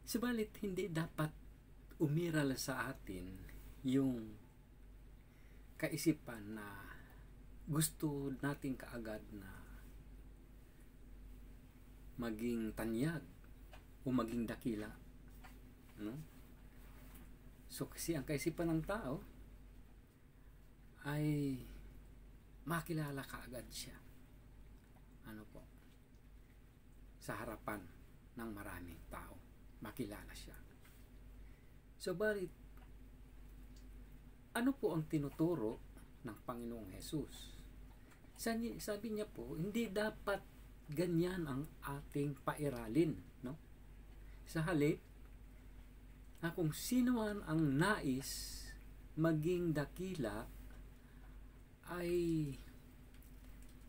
Subalit hindi dapat umiral sa atin yung kaisipan na gusto natin kaagad na maging tanyag o maging dakila, no? So kasi ang kaisipan ng tao ay makilala kaagad siya, sa harapan ng maraming tao, makilala siya. So balit, ano po ang tinuturo ng Panginoong Jesus? Sabi niya po, hindi dapat ganyan ang ating pairalin, no? Sa halip, na kung sino man ang nais maging dakila ay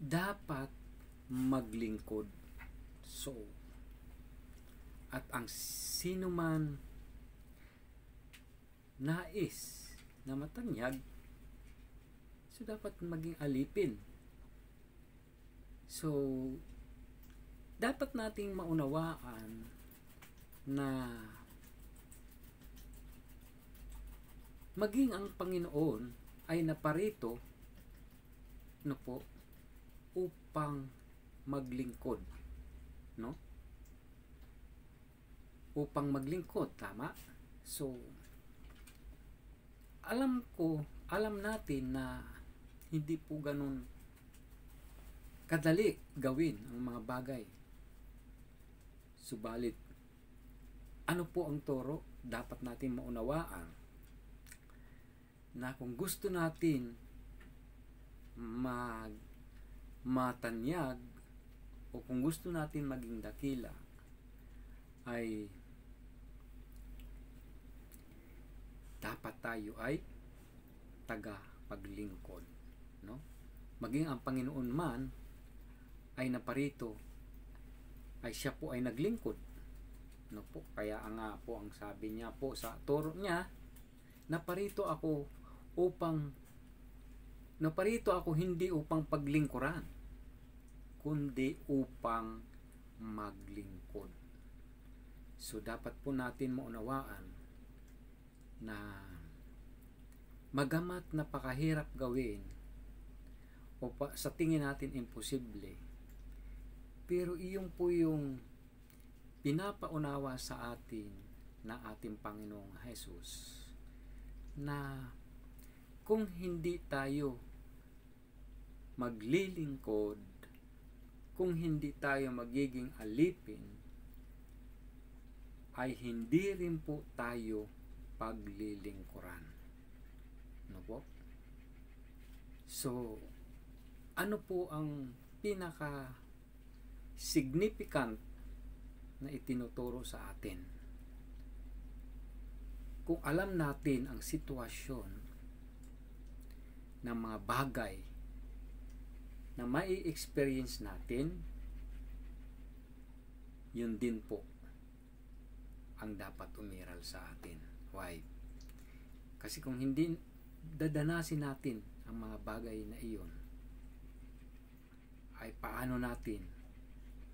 dapat maglingkod. So, at ang sino man nais na matanyag, so dapat maging alipin. So, dapat nating maunawaan na maging ang Panginoon ay naparito upang maglingkod, no? Upang maglingkod, tama? So, alam natin na hindi po ganun kadali gawin ang mga bagay. Subalit, ano po ang turo? Dapat natin maunawaan na kung gusto natin matanyag o kung gusto natin maging dakila ay dapat tayo ay taga-paglingkod, no? Maging ang Panginoon man ay naparito ay siya po ay naglingkod, no po? Kaya nga po ang sabi niya po sa turo niya, naparito ako hindi upang paglingkuran, kundi upang maglingkod. So dapat po natin maunawaan na magamat napakahirap gawin o sa tingin natin imposible, pero iyon po yung pinapaunawa sa atin na ating Panginoong Jesus, na kung hindi tayo maglilingkod, kung hindi tayo magiging alipin, ay hindi rin po tayo paglilingkuran. Ano po? So, ano po ang pinaka significant na itinuturo sa atin? Kung alam natin ang sitwasyon ng mga bagay na mai-experience natin, yun din po ang dapat umiral sa atin. Why? Kasi kung hindi dadanasin natin ang mga bagay na iyon, ay paano natin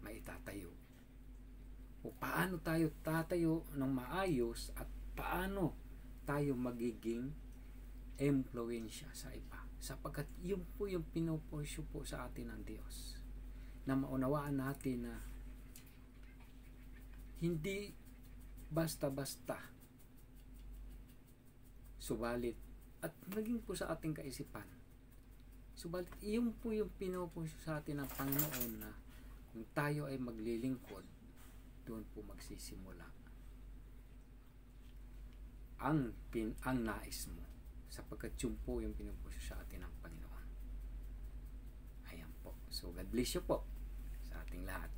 maitatayo? O paano tayo tatayo ng maayos at paano tayo magiging impluwensya sa iba? Sapagkat yun po yung pinupursyo po sa atin ng Diyos, na maunawaan natin na hindi basta-basta, subalit, at naging po sa ating kaisipan, subalit yun po yung pinupursyo sa atin ng Panginoon, na kung tayo ay maglilingkod, doon po magsisimula ang nais mo, sapagkat yun po yung pinupursyo sa atin ng Panginoon. Ayan po. So God bless you po sa ating lahat.